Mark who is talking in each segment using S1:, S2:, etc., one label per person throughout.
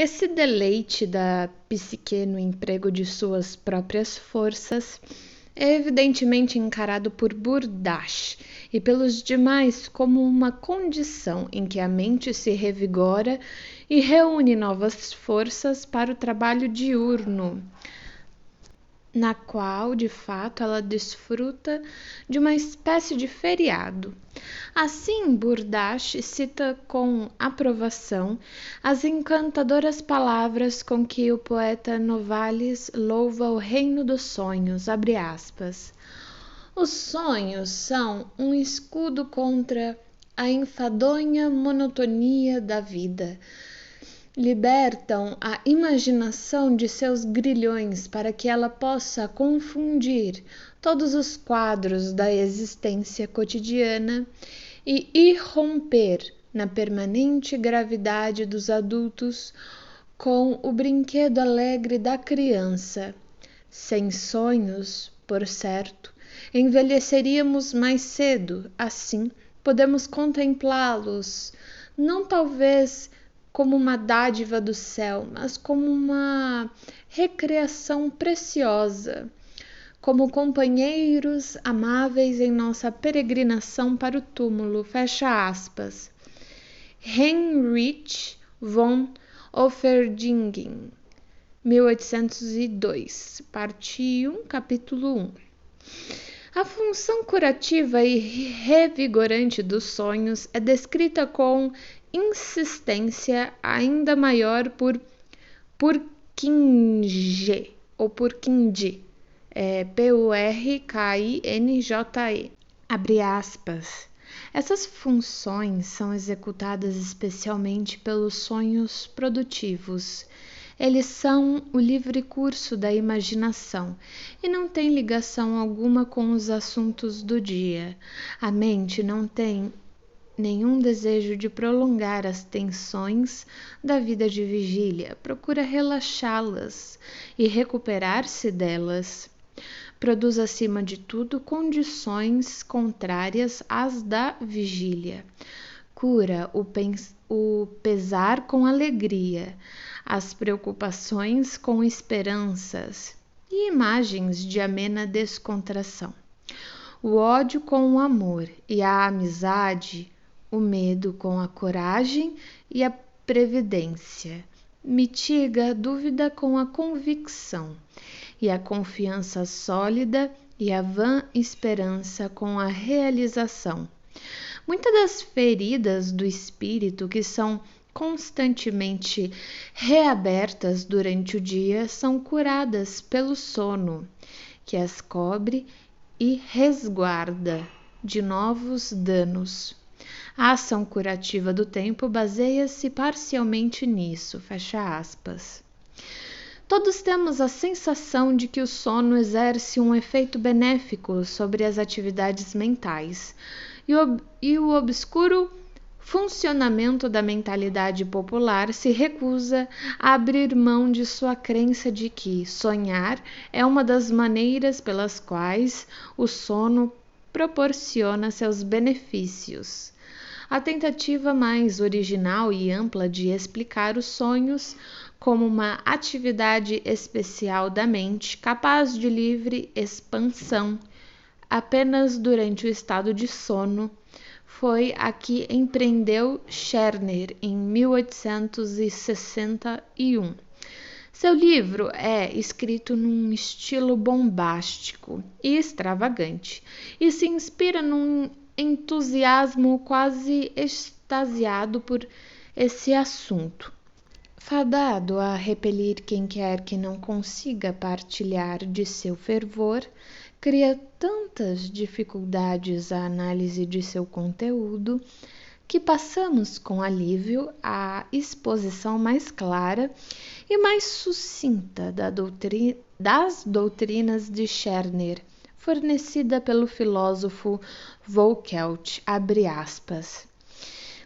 S1: Esse deleite da psique no emprego de suas próprias forças é evidentemente encarado por Burdash e pelos demais como uma condição em que a mente se revigora e reúne novas forças para o trabalho diurno, na qual, de fato, ela desfruta de uma espécie de feriado. Assim, Burdash cita com aprovação as encantadoras palavras com que o poeta Novalis louva o reino dos sonhos, abre aspas. Os sonhos são um escudo contra a enfadonha monotonia da vida. Libertam a imaginação de seus grilhões para que ela possa confundir todos os quadros da existência cotidiana e irromper na permanente gravidade dos adultos com o brinquedo alegre da criança. Sem sonhos, por certo, envelheceríamos mais cedo, assim podemos contemplá-los, não talvez como uma dádiva do céu, mas como uma recreação preciosa, como companheiros amáveis em nossa peregrinação para o túmulo, fecha aspas. Heinrich von Offerdingen, 1802, parte 1, capítulo 1. A função curativa e revigorante dos sonhos é descrita com insistência ainda maior por Purkinje, ou Purkinje, Purkinje, abre aspas. Essas funções são executadas especialmente pelos sonhos produtivos. Eles são o livre curso da imaginação e não têm ligação alguma com os assuntos do dia. A mente não tem nenhum desejo de prolongar as tensões da vida de vigília, procura relaxá-las e recuperar-se delas. Produz, acima de tudo, condições contrárias às da vigília. Cura o pesar com alegria, as preocupações com esperanças e imagens de amena descontração. O ódio com o amor e a amizade, o medo com a coragem e a previdência. Mitiga a dúvida com a convicção e a confiança sólida e a vã esperança com a realização. Muitas das feridas do espírito que são constantemente reabertas durante o dia são curadas pelo sono, que as cobre e resguarda de novos danos. A ação curativa do tempo baseia-se parcialmente nisso, fecha aspas. Todos temos a sensação de que o sono exerce um efeito benéfico sobre as atividades mentais, e o obscuro funcionamento da mentalidade popular se recusa a abrir mão de sua crença de que sonhar é uma das maneiras pelas quais o sono proporciona seus benefícios. A tentativa mais original e ampla de explicar os sonhos como uma atividade especial da mente capaz de livre expansão apenas durante o estado de sono foi a que empreendeu Scherner em 1861. Seu livro é escrito num estilo bombástico e extravagante e se inspira num entusiasmo quase extasiado por esse assunto. Fadado a repelir quem quer que não consiga partilhar de seu fervor, cria tantas dificuldades à análise de seu conteúdo que passamos com alívio à exposição mais clara e mais sucinta das doutrinas de Scherner, fornecida pelo filósofo Voelkelt, abre aspas.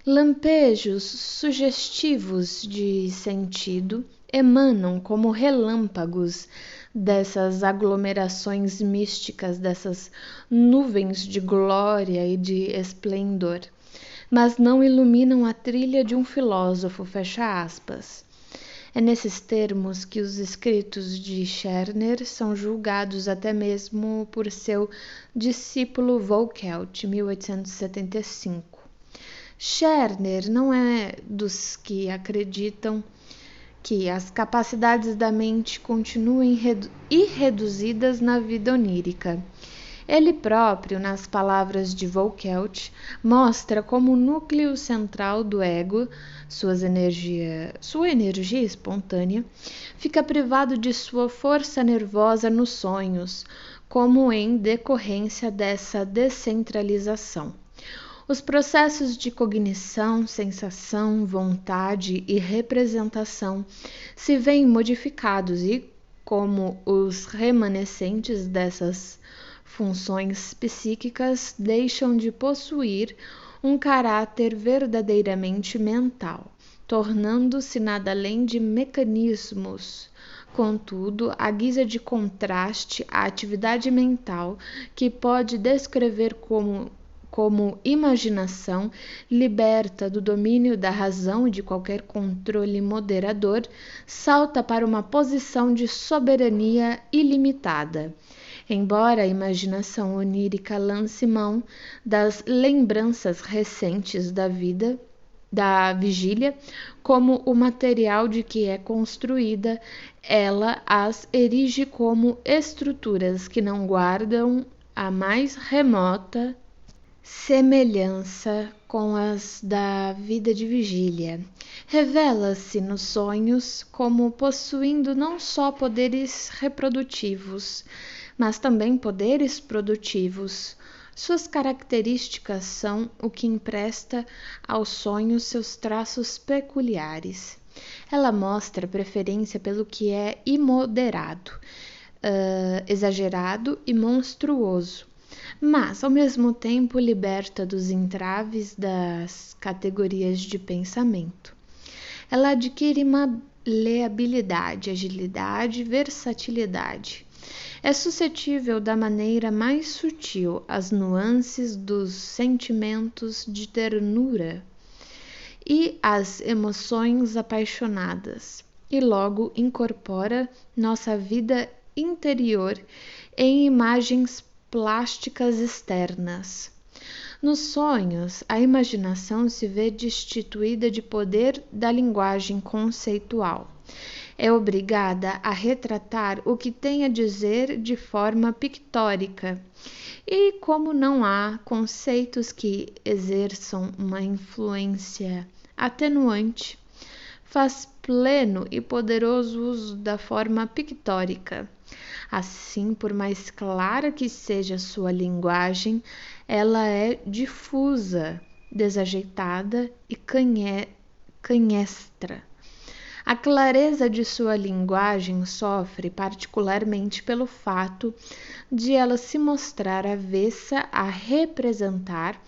S1: Lampejos sugestivos de sentido emanam como relâmpagos dessas aglomerações místicas, dessas nuvens de glória e de esplendor, mas não iluminam a trilha de um filósofo, fecha aspas. É nesses termos que os escritos de Scherner são julgados até mesmo por seu discípulo Volkelt, 1875. Scherner não é dos que acreditam que as capacidades da mente continuem irreduzidas na vida onírica. Ele próprio, nas palavras de Volkelt, mostra como o núcleo central do ego, sua energia espontânea, fica privado de sua força nervosa nos sonhos, como em decorrência dessa descentralização. Os processos de cognição, sensação, vontade e representação se veem modificados e, como os remanescentes dessas funções psíquicas, deixam de possuir um caráter verdadeiramente mental, tornando-se nada além de mecanismos. Contudo, à guisa de contraste, a atividade mental, que pode descrever como imaginação, liberta do domínio da razão e de qualquer controle moderador, salta para uma posição de soberania ilimitada. Embora a imaginação onírica lance mão das lembranças recentes da vigília, como o material de que é construída, ela as erige como estruturas que não guardam a mais remota semelhança com as da vida de vigília. Revela-se nos sonhos como possuindo não só poderes reprodutivos, mas também poderes produtivos. Suas características são o que empresta aos sonhos seus traços peculiares. Ela mostra preferência pelo que é imoderado, exagerado e monstruoso, mas, ao mesmo tempo, liberta dos entraves das categorias de pensamento. Ela adquire maleabilidade, agilidade, versatilidade. É suscetível da maneira mais sutil às nuances dos sentimentos de ternura e às emoções apaixonadas, e logo incorpora nossa vida interior em imagens plásticas externas. Nos sonhos, a imaginação se vê destituída de poder da linguagem conceitual. É obrigada a retratar o que tem a dizer de forma pictórica. E como não há conceitos que exerçam uma influência atenuante, faz pleno e poderoso uso da forma pictórica. Assim, por mais clara que seja sua linguagem, ela é difusa, desajeitada e canhestra. A clareza de sua linguagem sofre particularmente pelo fato de ela se mostrar avessa a representar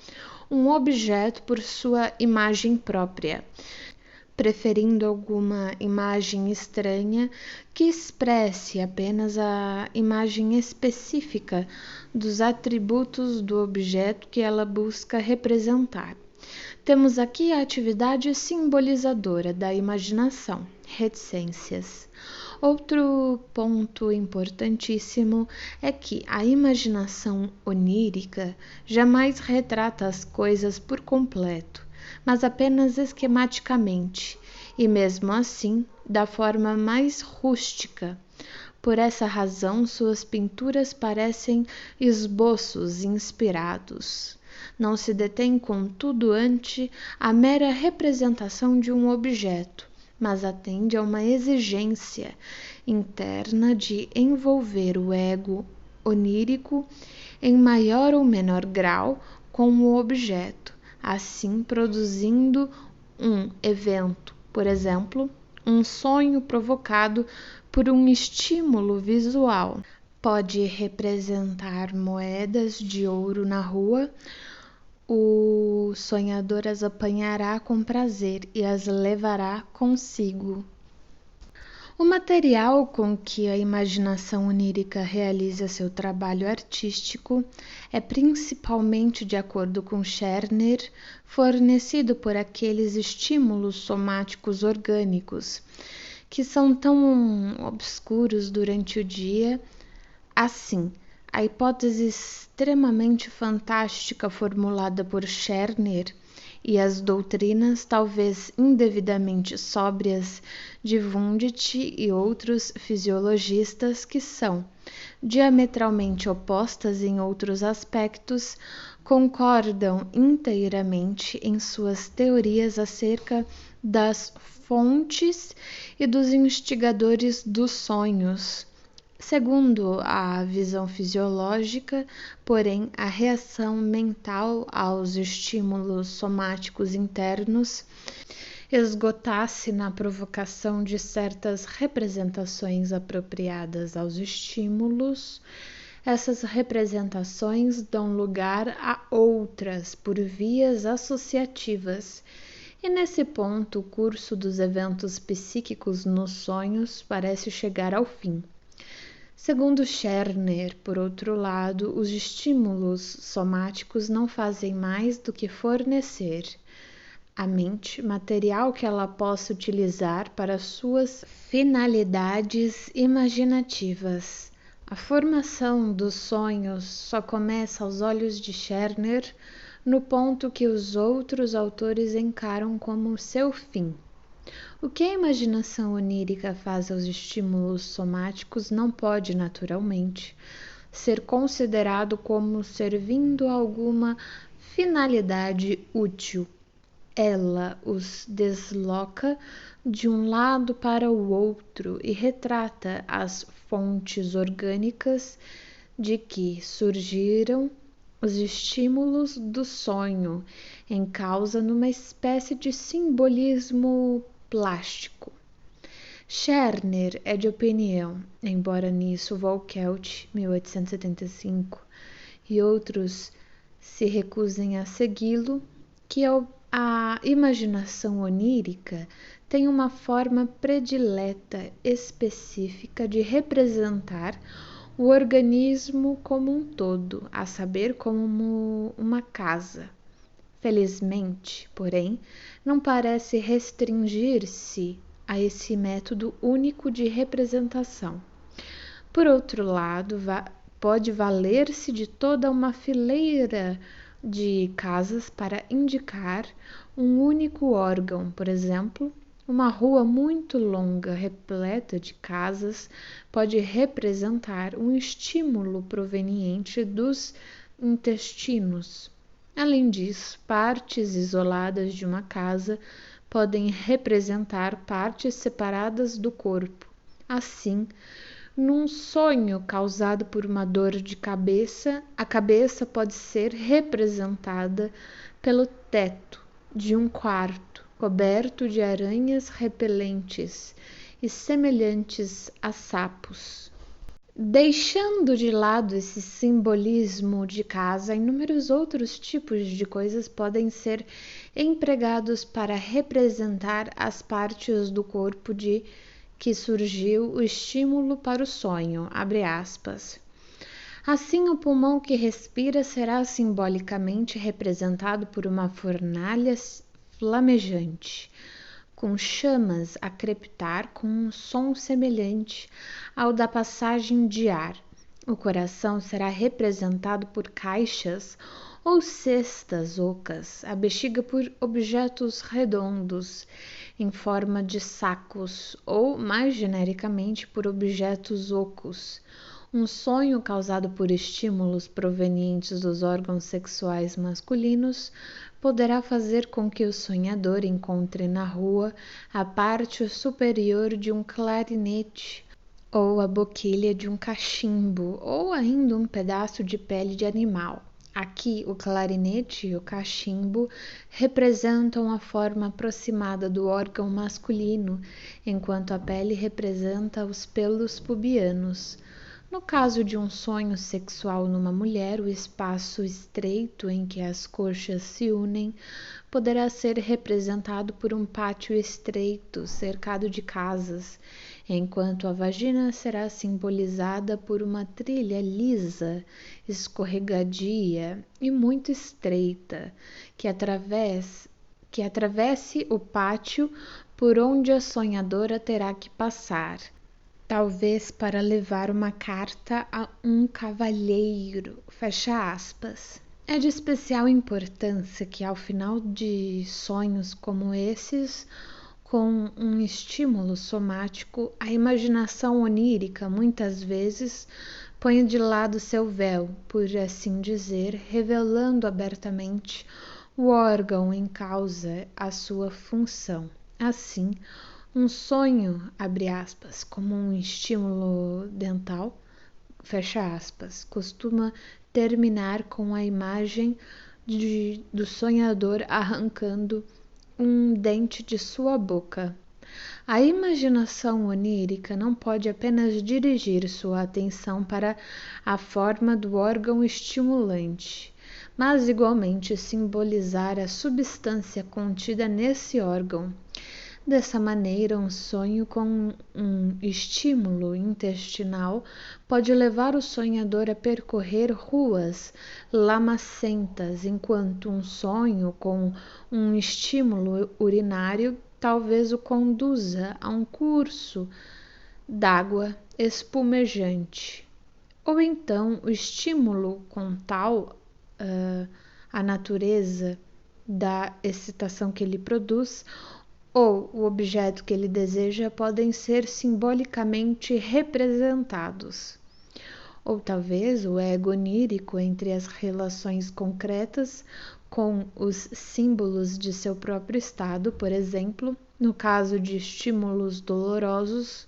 S1: um objeto por sua imagem própria, preferindo alguma imagem estranha que expresse apenas a imagem específica dos atributos do objeto que ela busca representar. Temos aqui a atividade simbolizadora da imaginação, reticências. Outro ponto importantíssimo é que a imaginação onírica jamais retrata as coisas por completo, mas apenas esquematicamente, e mesmo assim, da forma mais rústica. Por essa razão, suas pinturas parecem esboços inspirados. Não se detém, contudo, ante a mera representação de um objeto, mas atende a uma exigência interna de envolver o ego onírico em maior ou menor grau com o objeto, assim produzindo um evento, por exemplo, um sonho provocado por um estímulo visual. Pode representar moedas de ouro na rua. O sonhador as apanhará com prazer e as levará consigo. O material com que a imaginação onírica realiza seu trabalho artístico é principalmente, de acordo com Scherner, fornecido por aqueles estímulos somáticos orgânicos que são tão obscuros durante o dia. Assim, a hipótese extremamente fantástica formulada por Scherner e as doutrinas talvez indevidamente sóbrias de Wundt e outros fisiologistas que são diametralmente opostas em outros aspectos, concordam inteiramente em suas teorias acerca das fontes e dos instigadores dos sonhos. Segundo a visão fisiológica, porém, a reação mental aos estímulos somáticos internos esgotasse na provocação de certas representações apropriadas aos estímulos, essas representações dão lugar a outras por vias associativas. E nesse ponto, o curso dos eventos psíquicos nos sonhos parece chegar ao fim. Segundo Scherner, por outro lado, os estímulos somáticos não fazem mais do que fornecer à mente material que ela possa utilizar para suas finalidades imaginativas. A formação dos sonhos só começa aos olhos de Scherner no ponto que os outros autores encaram como seu fim. O que a imaginação onírica faz aos estímulos somáticos não pode, naturalmente, ser considerado como servindo a alguma finalidade útil. Ela os desloca de um lado para o outro e retrata as fontes orgânicas de que surgiram os estímulos do sonho em causa numa espécie de simbolismo plástico. Scherner é de opinião, embora nisso Volkelt, 1875, e outros se recusem a segui-lo, que a imaginação onírica tem uma forma predileta específica de representar o organismo como um todo, a saber, como uma casa. Felizmente, porém, não parece restringir-se a esse método único de representação. Por outro lado, pode valer-se de toda uma fileira de casas para indicar um único órgão. Por exemplo, uma rua muito longa, repleta de casas, pode representar um estímulo proveniente dos intestinos. Além disso, partes isoladas de uma casa podem representar partes separadas do corpo. Assim, num sonho causado por uma dor de cabeça, a cabeça pode ser representada pelo teto de um quarto, coberto de aranhas repelentes e semelhantes a sapos. Deixando de lado esse simbolismo de casa, inúmeros outros tipos de coisas podem ser empregados para representar as partes do corpo de que surgiu o estímulo para o sonho, abre aspas. Assim, o pulmão que respira será simbolicamente representado por uma fornalha flamejante, com chamas a crepitar com um som semelhante ao da passagem de ar. O coração será representado por caixas ou cestas ocas, a bexiga por objetos redondos em forma de sacos ou, mais genericamente, por objetos ocos. Um sonho causado por estímulos provenientes dos órgãos sexuais masculinos poderá fazer com que o sonhador encontre na rua a parte superior de um clarinete, ou a boquilha de um cachimbo, ou ainda um pedaço de pele de animal. Aqui, o clarinete e o cachimbo representam a forma aproximada do órgão masculino, enquanto a pele representa os pelos pubianos. No caso de um sonho sexual numa mulher, o espaço estreito em que as coxas se unem poderá ser representado por um pátio estreito, cercado de casas, enquanto a vagina será simbolizada por uma trilha lisa, escorregadia e muito estreita, que atravesse o pátio por onde a sonhadora terá que passar, talvez para levar uma carta a um cavalheiro, fecha aspas. É de especial importância que ao final de sonhos como esses, com um estímulo somático, a imaginação onírica muitas vezes põe de lado seu véu, por assim dizer, revelando abertamente o órgão em causa, a sua função. Assim, um sonho, abre aspas, como um estímulo dental, fecha aspas, costuma terminar com a imagem do sonhador arrancando um dente de sua boca. A imaginação onírica não pode apenas dirigir sua atenção para a forma do órgão estimulante, mas igualmente simbolizar a substância contida nesse órgão. Dessa maneira, um sonho com um estímulo intestinal pode levar o sonhador a percorrer ruas lamacentas, enquanto um sonho com um estímulo urinário talvez o conduza a um curso d'água espumejante. Ou então, o estímulo com tal a natureza da excitação que ele produz ou o objeto que ele deseja podem ser simbolicamente representados. Ou talvez o ego onírico entre as relações concretas com os símbolos de seu próprio estado, por exemplo, no caso de estímulos dolorosos,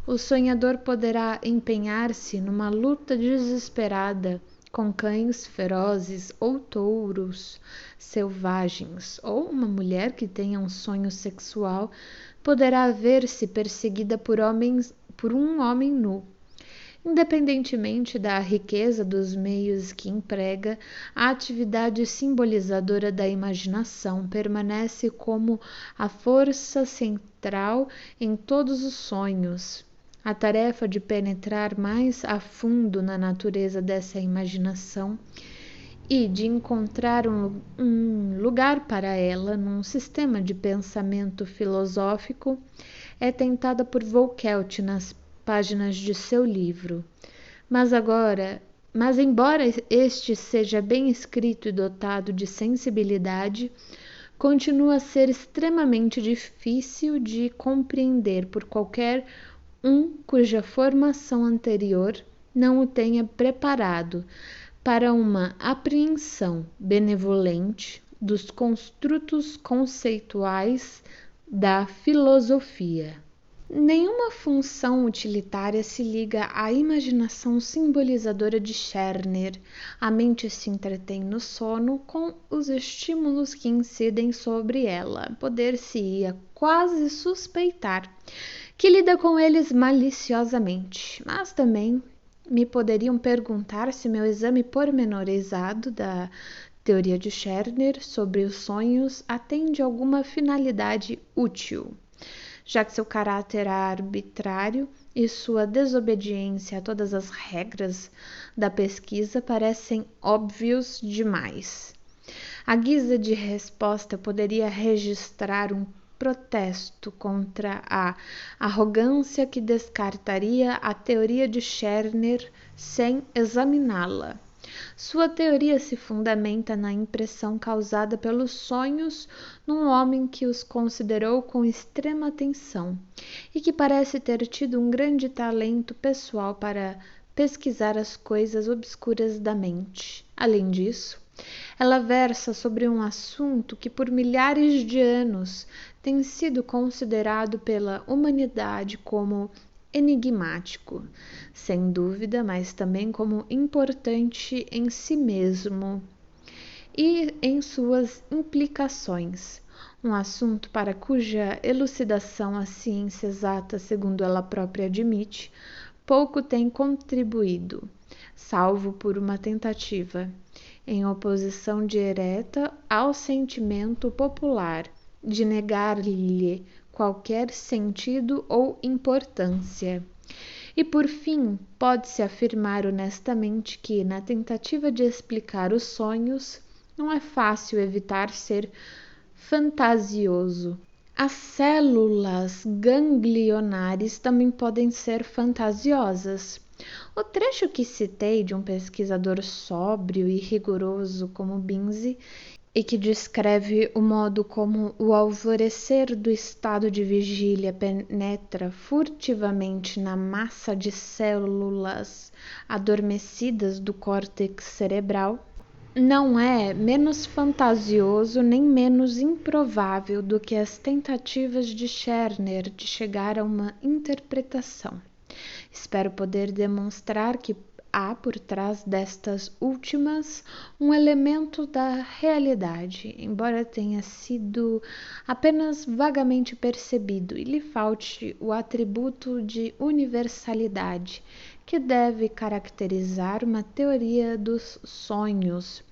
S1: o sonhador poderá empenhar-se numa luta desesperada com cães ferozes ou touros selvagens, ou uma mulher que tenha um sonho sexual poderá ver-se perseguida por um homem nu. Independentemente da riqueza dos meios que emprega, a atividade simbolizadora da imaginação permanece como a força central em todos os sonhos. A tarefa de penetrar mais a fundo na natureza dessa imaginação e de encontrar um lugar para ela num sistema de pensamento filosófico é tentada por Volkelt nas páginas de seu livro. Mas embora este seja bem escrito e dotado de sensibilidade, continua a ser extremamente difícil de compreender por qualquer cuja formação anterior não o tenha preparado para uma apreensão benevolente dos construtos conceituais da filosofia. Nenhuma função utilitária se liga à imaginação simbolizadora de Scherner. A mente se entretém no sono com os estímulos que incidem sobre ela. Poder-se-ia quase suspeitar que lida com eles maliciosamente, mas também me poderiam perguntar se meu exame pormenorizado da teoria de Scherner sobre os sonhos atende alguma finalidade útil, já que seu caráter arbitrário e sua desobediência a todas as regras da pesquisa parecem óbvios demais. À guisa de resposta, eu poderia registrar um protesto contra a arrogância que descartaria a teoria de Scherner sem examiná-la. Sua teoria se fundamenta na impressão causada pelos sonhos num homem que os considerou com extrema atenção e que parece ter tido um grande talento pessoal para pesquisar as coisas obscuras da mente. Além disso, ela versa sobre um assunto que por milhares de anos tem sido considerado pela humanidade como enigmático, sem dúvida, mas também como importante em si mesmo e em suas implicações. Um assunto para cuja elucidação a ciência exata, segundo ela própria admite, pouco tem contribuído, salvo por uma tentativa, em oposição direta ao sentimento popular, de negar-lhe qualquer sentido ou importância. E por fim, pode-se afirmar honestamente que, na tentativa de explicar os sonhos, não é fácil evitar ser fantasioso. As células ganglionares também podem ser fantasiosas. O trecho que citei de um pesquisador sóbrio e rigoroso como Binzi e que descreve o modo como o alvorecer do estado de vigília penetra furtivamente na massa de células adormecidas do córtex cerebral, não é menos fantasioso nem menos improvável do que as tentativas de Scherner de chegar a uma interpretação. Espero poder demonstrar que há por trás destas últimas um elemento da realidade, embora tenha sido apenas vagamente percebido e lhe falte o atributo de universalidade que deve caracterizar uma teoria dos sonhos.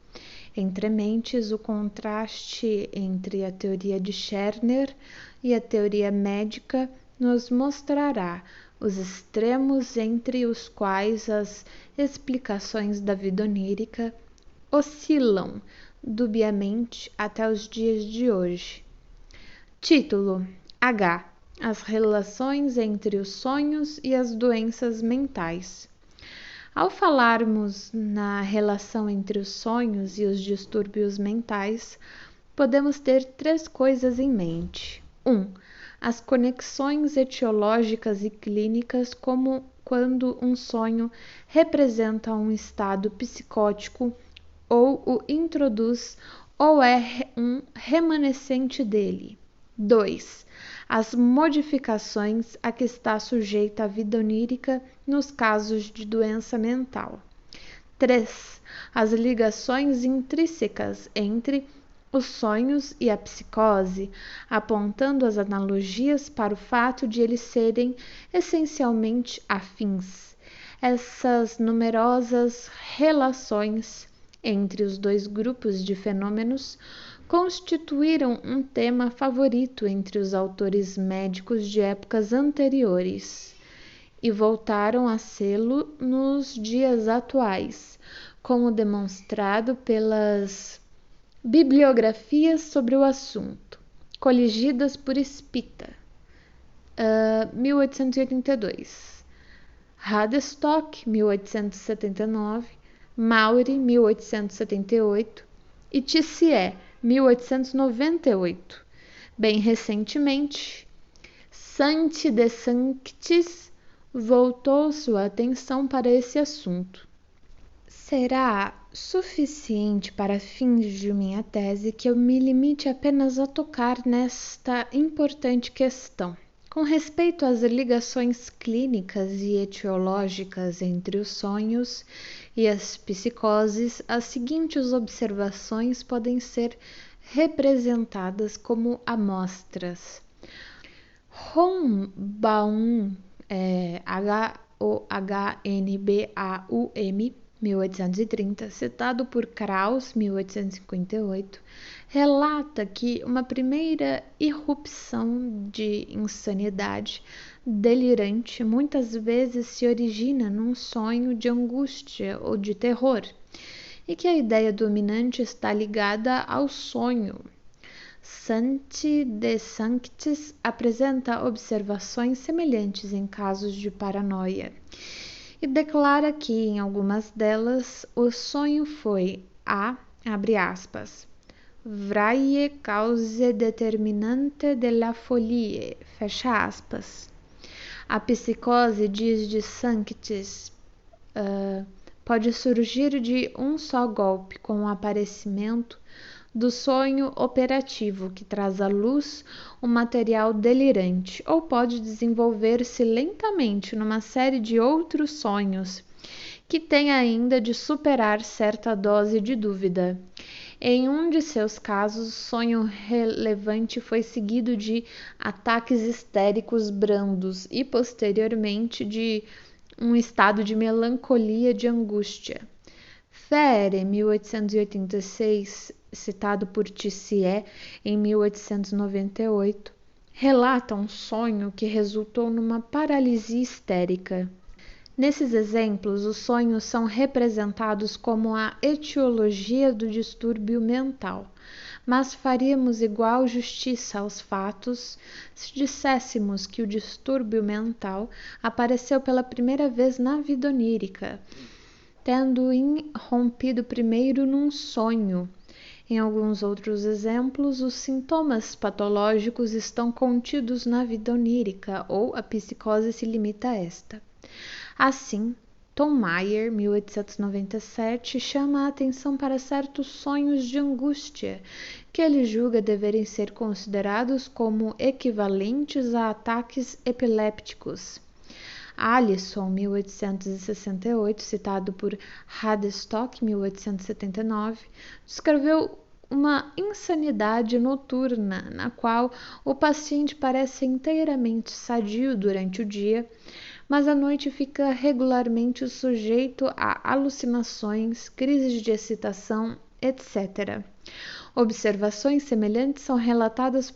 S1: Entre mentes, o contraste entre a teoria de Scherner e a teoria médica nos mostrará os extremos entre os quais as explicações da vida onírica oscilam dubiamente até os dias de hoje. Título: H. As relações entre os sonhos e as doenças mentais. Ao falarmos na relação entre os sonhos e os distúrbios mentais, podemos ter três coisas em mente. 1. As conexões etiológicas e clínicas, como quando um sonho representa um estado psicótico ou o introduz ou é um remanescente dele. 2. As modificações a que está sujeita a vida onírica nos casos de doença mental. 3. As ligações intrínsecas entre os sonhos e a psicose, apontando as analogias para o fato de eles serem essencialmente afins. Essas numerosas relações entre os dois grupos de fenômenos constituíram um tema favorito entre os autores médicos de épocas anteriores e voltaram a sê-lo nos dias atuais, como demonstrado pelas bibliografias sobre o assunto, coligidas por Spita, 1882, Radstock, 1879, Maury, 1878 e Tissier, 1898. Bem recentemente, Santi de Sanctis voltou sua atenção para esse assunto. Será suficiente para fins de minha tese que eu me limite apenas a tocar nesta importante questão. Com respeito às ligações clínicas e etiológicas entre os sonhos e as psicoses, as seguintes observações podem ser representadas como amostras. Honbaum, Hohnbaum, 1830, citado por Krauss, 1858, relata que uma primeira irrupção de insanidade delirante muitas vezes se origina num sonho de angústia ou de terror, e que a ideia dominante está ligada ao sonho. Santi de Sanctis apresenta observações semelhantes em casos de paranoia e declara que, em algumas delas, o sonho foi abre aspas, vraie cause determinante de la folie, fecha aspas. A psicose, diz de Sanctis, pode surgir de um só golpe, com o aparecimento do sonho operativo que traz à luz um material delirante, ou pode desenvolver-se lentamente numa série de outros sonhos que tem ainda de superar certa dose de dúvida. Em um de seus casos, o sonho relevante foi seguido de ataques histéricos brandos e posteriormente de um estado de melancolia de angústia. Fere, 1886, citado por Tissier em 1898, relata um sonho que resultou numa paralisia histérica. Nesses exemplos, os sonhos são representados como a etiologia do distúrbio mental, mas faríamos igual justiça aos fatos se disséssemos que o distúrbio mental apareceu pela primeira vez na vida onírica, tendo irrompido primeiro num sonho. Em alguns outros exemplos, os sintomas patológicos estão contidos na vida onírica, ou a psicose se limita a esta. Assim, Tom Meyer, 1897, chama a atenção para certos sonhos de angústia, que ele julga deverem ser considerados como equivalentes a ataques epilépticos. Allison, 1868, citado por Hadstock, 1879, descreveu uma insanidade noturna na qual o paciente parece inteiramente sadio durante o dia, mas à noite fica regularmente sujeito a alucinações, crises de excitação, etc. Observações semelhantes são relatadas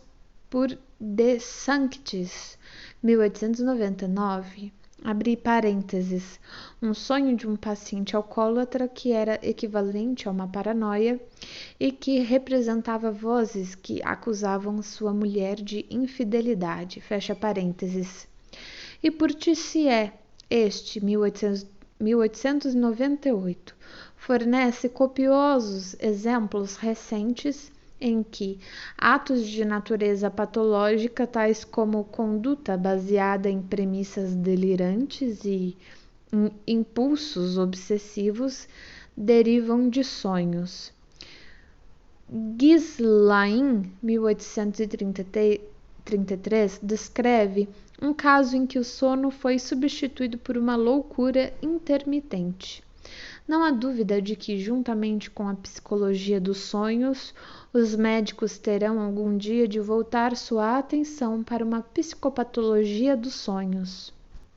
S1: por De Sanctis, 1899. Abri parênteses, um sonho de um paciente alcoólatra que era equivalente a uma paranoia e que representava vozes que acusavam sua mulher de infidelidade, fecha parênteses. E por Tissier, este, 1898, fornece copiosos exemplos recentes em que atos de natureza patológica, tais como conduta baseada em premissas delirantes e impulsos obsessivos, derivam de sonhos. Ghislain, 1833, descreve um caso em que o sono foi substituído por uma loucura intermitente. Não há dúvida de que, juntamente com a psicologia dos sonhos, os médicos terão algum dia de voltar sua atenção para uma psicopatologia dos sonhos.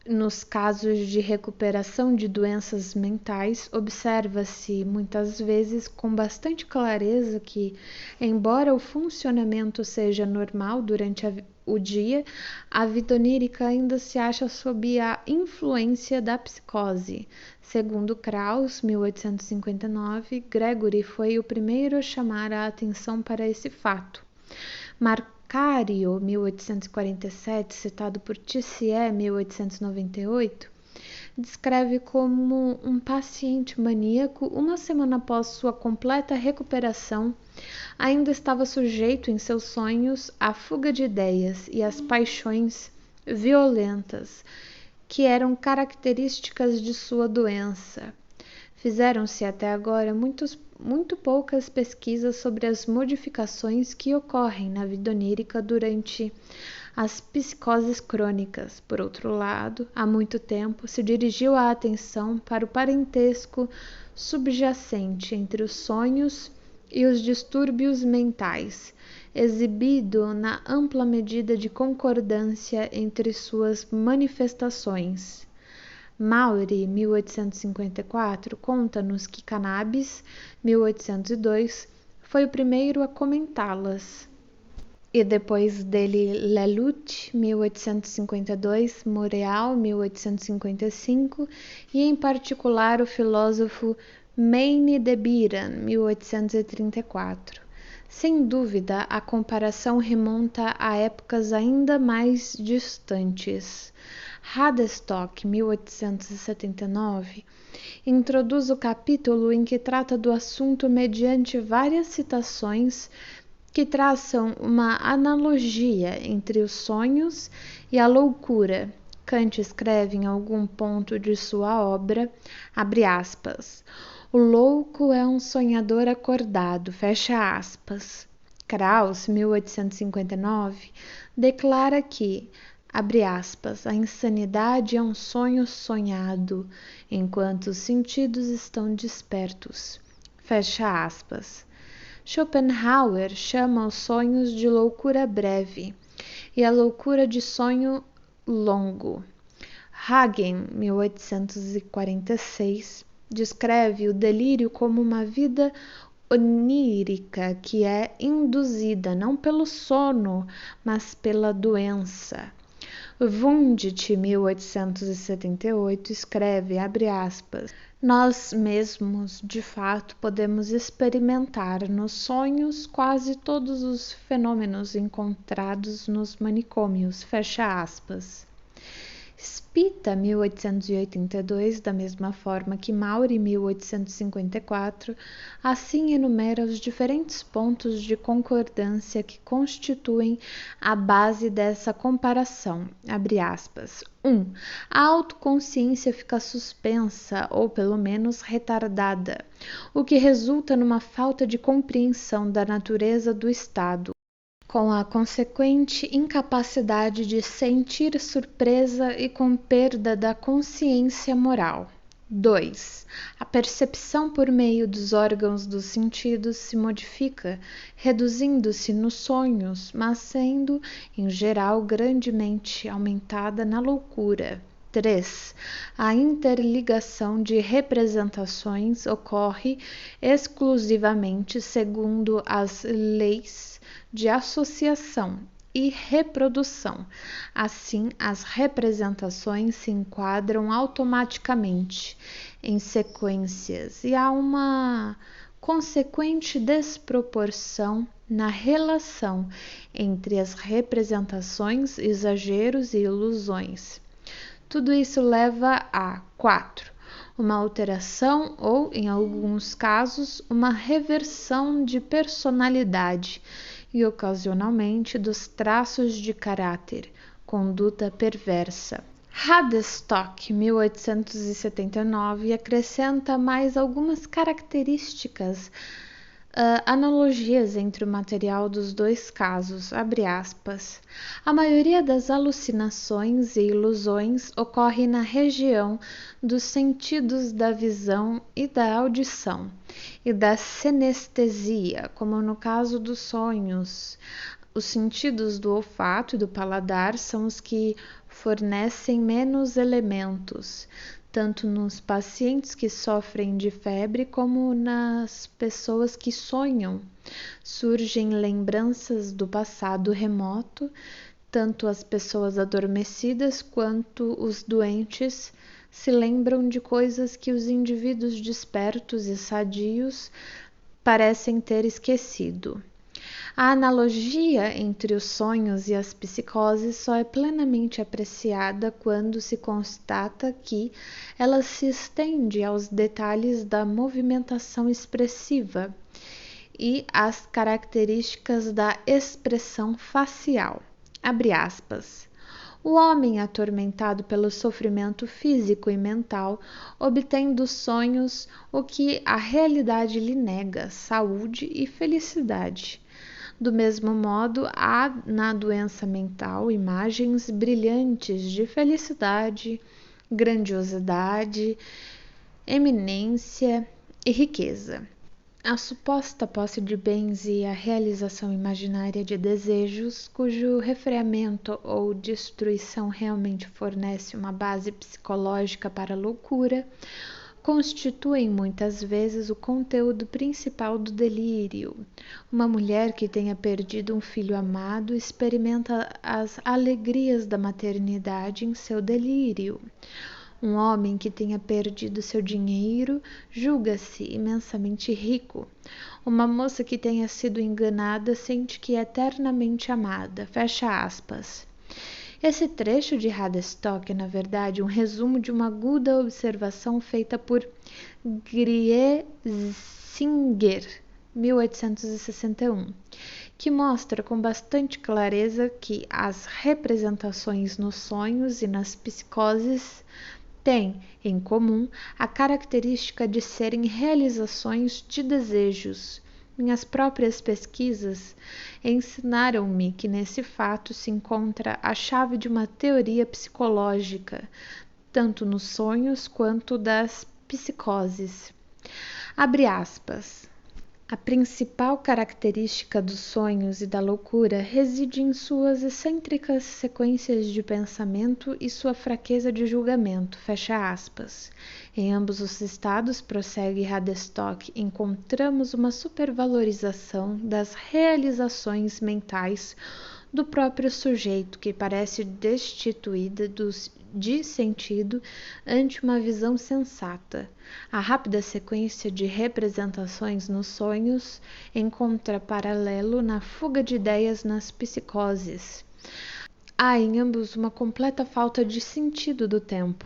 S1: Nos casos de recuperação de doenças mentais, observa-se muitas vezes com bastante clareza que, embora o funcionamento seja normal durante o dia, a vida onírica ainda se acha sob a influência da psicose. Segundo Krauss, 1859, Gregory foi o primeiro a chamar a atenção para esse fato. Marcario, 1847, citado por Tissier, 1898, descreve como um paciente maníaco, uma semana após sua completa recuperação, ainda estava sujeito em seus sonhos à fuga de ideias e às paixões violentas que eram características de sua doença. Fizeram-se até agora muito poucas pesquisas sobre as modificações que ocorrem na vida onírica durante as psicoses crônicas. Por outro lado, há muito tempo se dirigiu a atenção para o parentesco subjacente entre os sonhos e os distúrbios mentais, exibido na ampla medida de concordância entre suas manifestações. Maury, 1854, conta-nos que Cannabis, 1802, foi o primeiro a comentá-las. E depois dele Lelouch, 1852, Montreal, 1855, e em particular o filósofo Mayne de Biran, 1834. Sem dúvida, a comparação remonta a épocas ainda mais distantes. Hadstock, 1879, introduz o capítulo em que trata do assunto mediante várias citações que traçam uma analogia entre os sonhos e a loucura. Kant escreve em algum ponto de sua obra, abre aspas, o louco é um sonhador acordado, fecha aspas. Krauss, 1859, declara que, abre aspas, a insanidade é um sonho sonhado, enquanto os sentidos estão despertos, fecha aspas. Schopenhauer chama os sonhos de loucura breve e a loucura de sonho longo. Hagen, 1846, descreve o delírio como uma vida onírica que é induzida não pelo sono, mas pela doença. Wundt, 1878, escreve, abre aspas, nós mesmos, de fato, podemos experimentar nos sonhos quase todos os fenômenos encontrados nos manicômios, fecha aspas. Spita, 1882, da mesma forma que Maury, 1854, assim enumera os diferentes pontos de concordância que constituem a base dessa comparação. Abre aspas. 1. A autoconsciência fica suspensa ou pelo menos retardada, o que resulta numa falta de compreensão da natureza do estado, com a consequente incapacidade de sentir surpresa e com perda da consciência moral. 2. A percepção por meio dos órgãos dos sentidos se modifica, reduzindo-se nos sonhos, mas sendo, em geral, grandemente aumentada na loucura. 3. A interligação de representações ocorre exclusivamente segundo as leis de associação e reprodução. Assim, as representações se enquadram automaticamente em sequências e há uma consequente desproporção na relação entre as representações, exageros e ilusões. Tudo isso leva a 4. Uma alteração ou, em alguns casos, uma reversão de personalidade e ocasionalmente dos traços de caráter, conduta perversa. Hadestock, 1879, acrescenta mais algumas características, analogias entre o material dos dois casos, abre aspas. A maioria das alucinações e ilusões ocorre na região dos sentidos da visão e da audição, e da sinestesia, como no caso dos sonhos. Os sentidos do olfato e do paladar são os que fornecem menos elementos, tanto nos pacientes que sofrem de febre como nas pessoas que sonham. Surgem lembranças do passado remoto, tanto as pessoas adormecidas quanto os doentes se lembram de coisas que os indivíduos despertos e sadios parecem ter esquecido. A analogia entre os sonhos e as psicoses só é plenamente apreciada quando se constata que ela se estende aos detalhes da movimentação expressiva e às características da expressão facial. Abre aspas. O homem atormentado pelo sofrimento físico e mental obtém dos sonhos o que a realidade lhe nega, saúde e felicidade. Do mesmo modo, há na doença mental imagens brilhantes de felicidade, grandiosidade, eminência e riqueza. A suposta posse de bens e a realização imaginária de desejos, cujo refreamento ou destruição realmente fornece uma base psicológica para a loucura, constituem muitas vezes o conteúdo principal do delírio. Uma mulher que tenha perdido um filho amado experimenta as alegrias da maternidade em seu delírio. Um homem que tenha perdido seu dinheiro julga-se imensamente rico. Uma moça que tenha sido enganada sente que é eternamente amada. Fecha aspas. Esse trecho de Hadestock é, na verdade, um resumo de uma aguda observação feita por Griesinger, 1861, que mostra com bastante clareza que as representações nos sonhos e nas psicoses têm em comum a característica de serem realizações de desejos. Minhas próprias pesquisas ensinaram-me que nesse fato se encontra a chave de uma teoria psicológica, tanto nos sonhos quanto das psicoses. Abre aspas. A principal característica dos sonhos e da loucura reside em suas excêntricas sequências de pensamento e sua fraqueza de julgamento. Fecha aspas. Em ambos os estados, prossegue Hadestock, encontramos uma supervalorização das realizações mentais do próprio sujeito, que parece destituída de sentido ante uma visão sensata. A rápida sequência de representações nos sonhos encontra paralelo na fuga de ideias nas psicoses. Há em ambos uma completa falta de sentido do tempo.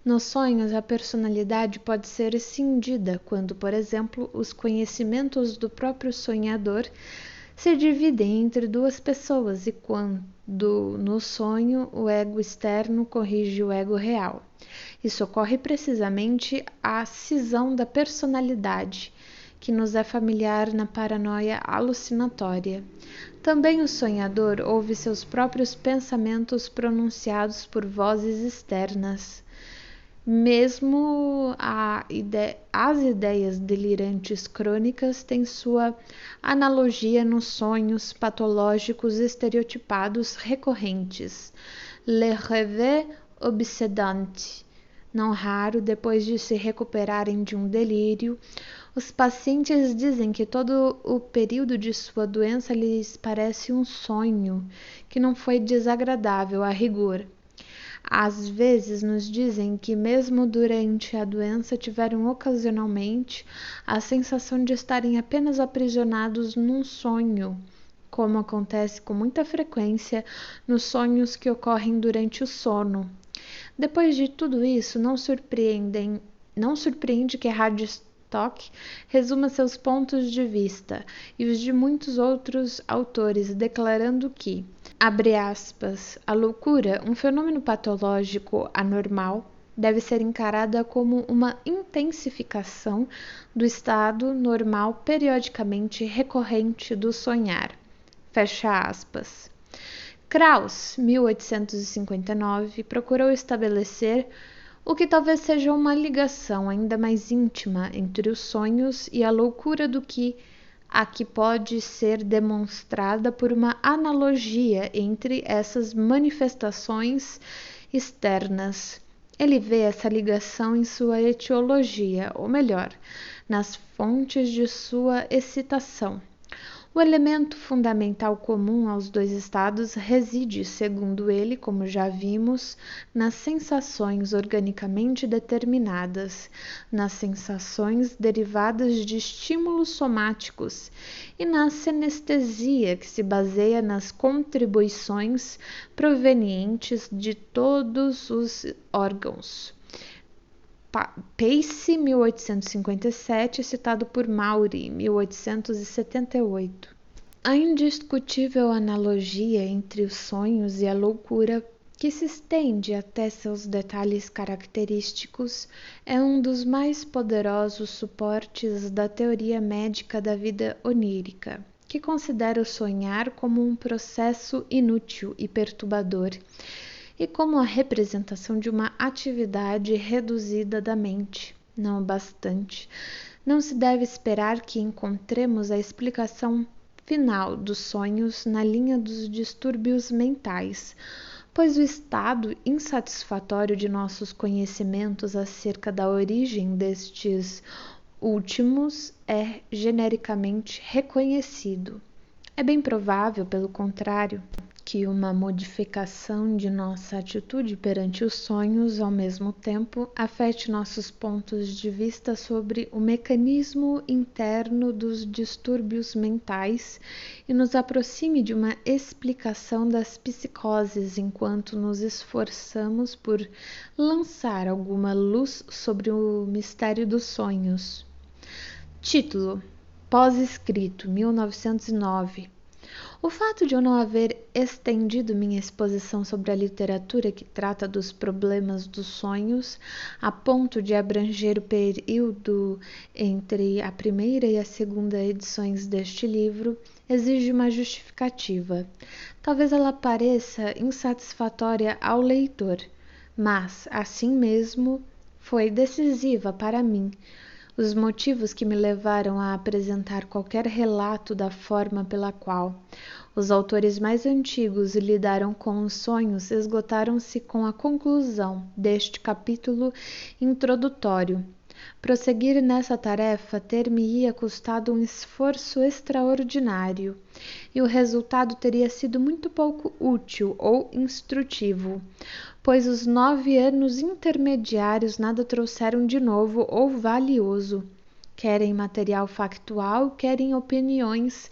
S1: Nos sonhos, a personalidade pode ser escindida quando, por exemplo, os conhecimentos do próprio sonhador se dividem entre duas pessoas e quando, no sonho, o ego externo corrige o ego real. Isso ocorre precisamente à cisão da personalidade, que nos é familiar na paranoia alucinatória. Também o sonhador ouve seus próprios pensamentos pronunciados por vozes externas. Mesmo as ideias delirantes crônicas têm sua analogia nos sonhos patológicos estereotipados recorrentes. Le rêve obsédant. Não raro, depois de se recuperarem de um delírio, os pacientes dizem que todo o período de sua doença lhes parece um sonho, que não foi desagradável a rigor. Às vezes nos dizem que mesmo durante a doença tiveram ocasionalmente a sensação de estarem apenas aprisionados num sonho, como acontece com muita frequência nos sonhos que ocorrem durante o sono. Depois de tudo isso, não surpreende que Radstock resuma seus pontos de vista e os de muitos outros autores, declarando que, abre aspas, a loucura, um fenômeno patológico anormal, deve ser encarada como uma intensificação do estado normal periodicamente recorrente do sonhar. Fecha aspas. Krauss, 1859, procurou estabelecer o que talvez seja uma ligação ainda mais íntima entre os sonhos e a loucura do que a que pode ser demonstrada por uma analogia entre essas manifestações externas. Ele vê essa ligação em sua etiologia, ou melhor, nas fontes de sua excitação. O elemento fundamental comum aos dois estados reside, segundo ele, como já vimos, nas sensações organicamente determinadas, nas sensações derivadas de estímulos somáticos e na sinestesia, que se baseia nas contribuições provenientes de todos os órgãos. Pace, 1857, citado por Maury, 1878. A indiscutível analogia entre os sonhos e a loucura, que se estende até seus detalhes característicos, é um dos mais poderosos suportes da teoria médica da vida onírica, que considera o sonhar como um processo inútil e perturbador, e como a representação de uma atividade reduzida da mente. Não obstante, não se deve esperar que encontremos a explicação final dos sonhos na linha dos distúrbios mentais, pois o estado insatisfatório de nossos conhecimentos acerca da origem destes últimos é genericamente reconhecido. É bem provável, pelo contrário, que uma modificação de nossa atitude perante os sonhos, ao mesmo tempo, afete nossos pontos de vista sobre o mecanismo interno dos distúrbios mentais e nos aproxime de uma explicação das psicoses, enquanto nos esforçamos por lançar alguma luz sobre o mistério dos sonhos. Título: Pós-escrito, 1909. O fato de eu não haver estendido minha exposição sobre a literatura que trata dos problemas dos sonhos, a ponto de abranger o período entre a primeira e a segunda edições deste livro, exige uma justificativa. Talvez ela pareça insatisfatória ao leitor, mas, assim mesmo, foi decisiva para mim. Os motivos que me levaram a apresentar qualquer relato da forma pela qual os autores mais antigos lidaram com os sonhos esgotaram-se com a conclusão deste capítulo introdutório. Prosseguir nessa tarefa ter-me-ia custado um esforço extraordinário, e o resultado teria sido muito pouco útil ou instrutivo, pois os 9 anos intermediários nada trouxeram de novo ou valioso, quer em material factual, quer em opiniões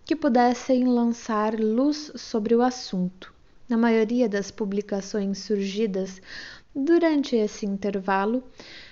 S1: que pudessem lançar luz sobre o assunto. Na maioria das publicações surgidas durante esse intervalo,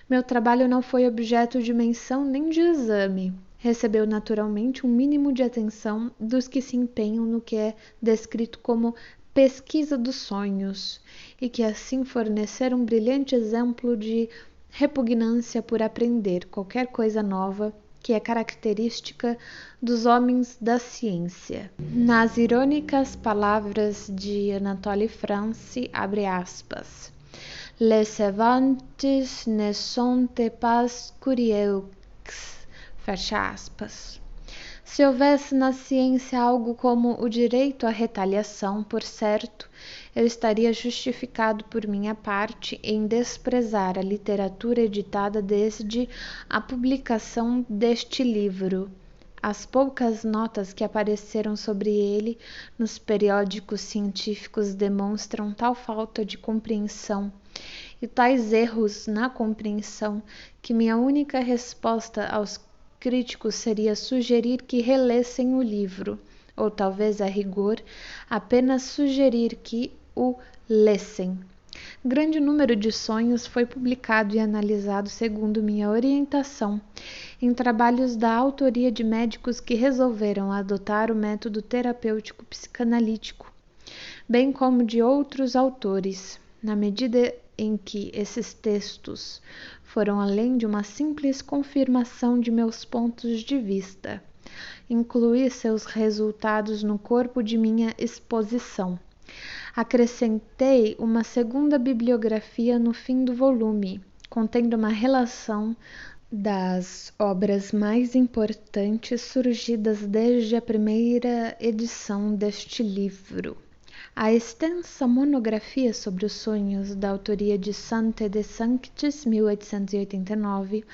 S1: meu trabalho não foi objeto de menção nem de exame. Recebeu naturalmente um mínimo de atenção dos que se empenham no que é descrito como pesquisa dos sonhos, e que assim forneceram um brilhante exemplo de repugnância por aprender qualquer coisa nova, que é característica dos homens da ciência. Nas irônicas palavras de Anatole France, abre aspas, les savantes ne sont pas curieux, fecha aspas. Se houvesse na ciência algo como o direito à retaliação, por certo, eu estaria justificado por minha parte em desprezar a literatura editada desde a publicação deste livro. As poucas notas que apareceram sobre ele nos periódicos científicos demonstram tal falta de compreensão e tais erros na compreensão que minha única resposta aos críticos seria sugerir que relessem o livro, ou talvez a rigor, apenas sugerir que o lessem. Grande número de sonhos foi publicado e analisado segundo minha orientação, em trabalhos da autoria de médicos que resolveram adotar o método terapêutico psicanalítico, bem como de outros autores, na medida em que esses textos foram além de uma simples confirmação de meus pontos de vista. Incluí seus resultados no corpo de minha exposição. Acrescentei uma segunda bibliografia no fim do volume, contendo uma relação das obras mais importantes surgidas desde a primeira edição deste livro. A extensa monografia sobre os sonhos, da autoria de Santé de Sanctis, 1889,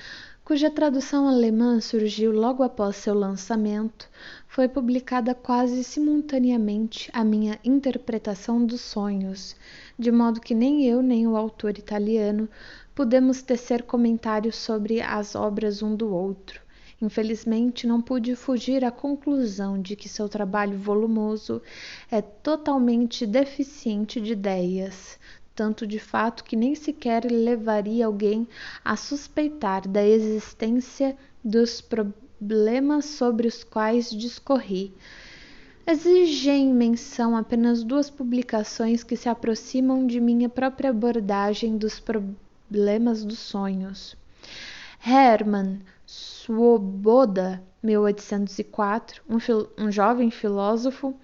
S1: cuja tradução alemã surgiu logo após seu lançamento, foi publicada quase simultaneamente à minha interpretação dos sonhos, de modo que nem eu nem o autor italiano pudemos tecer comentários sobre as obras um do outro. Infelizmente, não pude fugir à conclusão de que seu trabalho volumoso é totalmente deficiente de ideias, tanto de fato que nem sequer levaria alguém a suspeitar da existência dos problemas sobre os quais discorri. Exigem menção apenas 2 publicações que se aproximam de minha própria abordagem dos problemas dos sonhos. Hermann Swoboda, 1804, um jovem filósofo,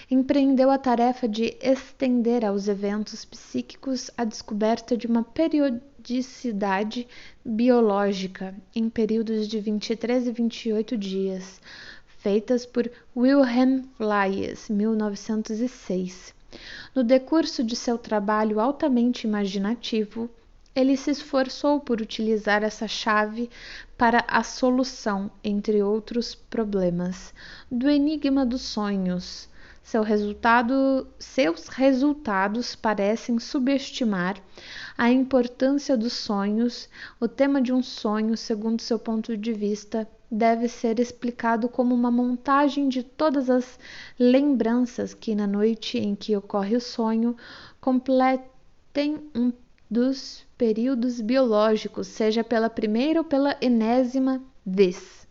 S1: empreendeu a tarefa de estender aos eventos psíquicos a descoberta de uma periodicidade biológica em períodos de 23 e 28 dias, feitas por Wilhelm Flies, 1906. No decurso de seu trabalho altamente imaginativo, ele se esforçou por utilizar essa chave para a solução, entre outros problemas, do enigma dos sonhos. Seus resultados parecem subestimar a importância dos sonhos. O tema de um sonho, segundo seu ponto de vista, deve ser explicado como uma montagem de todas as lembranças que, na noite em que ocorre o sonho, completem um dos períodos biológicos, seja pela primeira ou pela enésima vez.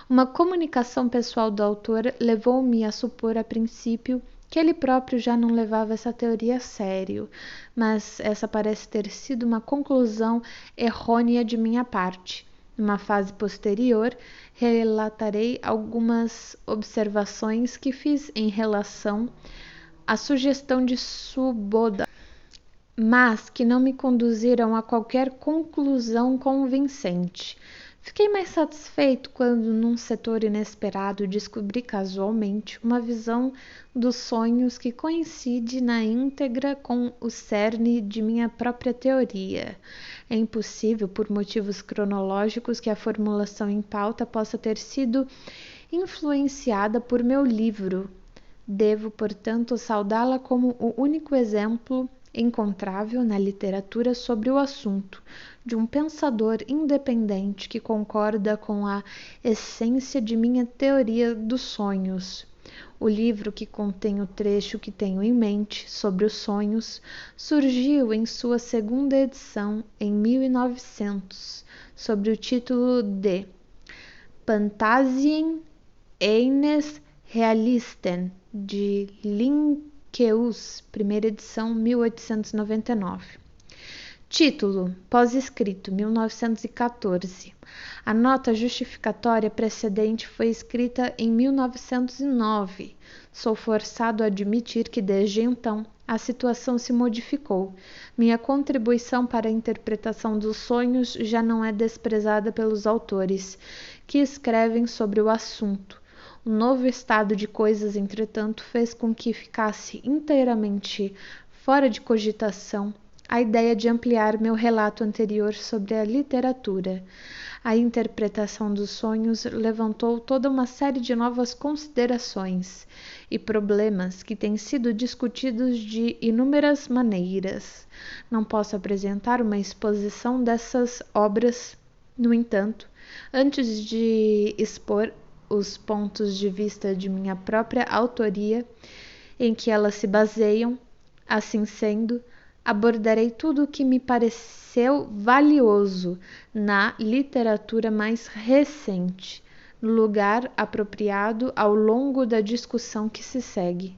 S1: Uma comunicação pessoal do autor levou-me a supor a princípio que ele próprio já não levava essa teoria a sério, mas essa parece ter sido uma conclusão errônea de minha parte. Numa fase posterior, relatarei algumas observações que fiz em relação à sugestão de Swoboda, mas que não me conduziram a qualquer conclusão convincente. Fiquei mais satisfeito quando, num setor inesperado, descobri casualmente uma visão dos sonhos que coincide na íntegra com o cerne de minha própria teoria. É impossível, por motivos cronológicos, que a formulação em pauta possa ter sido influenciada por meu livro. Devo, portanto, saudá-la como o único exemplo encontrável na literatura sobre o assunto, de um pensador independente que concorda com a essência de minha teoria dos sonhos. O livro, que contém o trecho que tenho em mente sobre os sonhos, surgiu em sua segunda edição em 1900, sob o título de Phantasien eines Realisten, de Linnaeus, primeira edição, 1899. Título: Pós-escrito, 1914. A nota justificatória precedente foi escrita em 1909. Sou forçado a admitir que desde então a situação se modificou. Minha contribuição para a interpretação dos sonhos já não é desprezada pelos autores que escrevem sobre o assunto. O novo estado de coisas, entretanto, fez com que ficasse inteiramente fora de cogitação a ideia de ampliar meu relato anterior sobre a literatura. A interpretação dos sonhos levantou toda uma série de novas considerações e problemas que têm sido discutidos de inúmeras maneiras. Não posso apresentar uma exposição dessas obras, no entanto, antes de expor os pontos de vista de minha própria autoria em que elas se baseiam. Assim sendo, abordarei tudo o que me pareceu valioso na literatura mais recente, no lugar apropriado ao longo da discussão que se segue.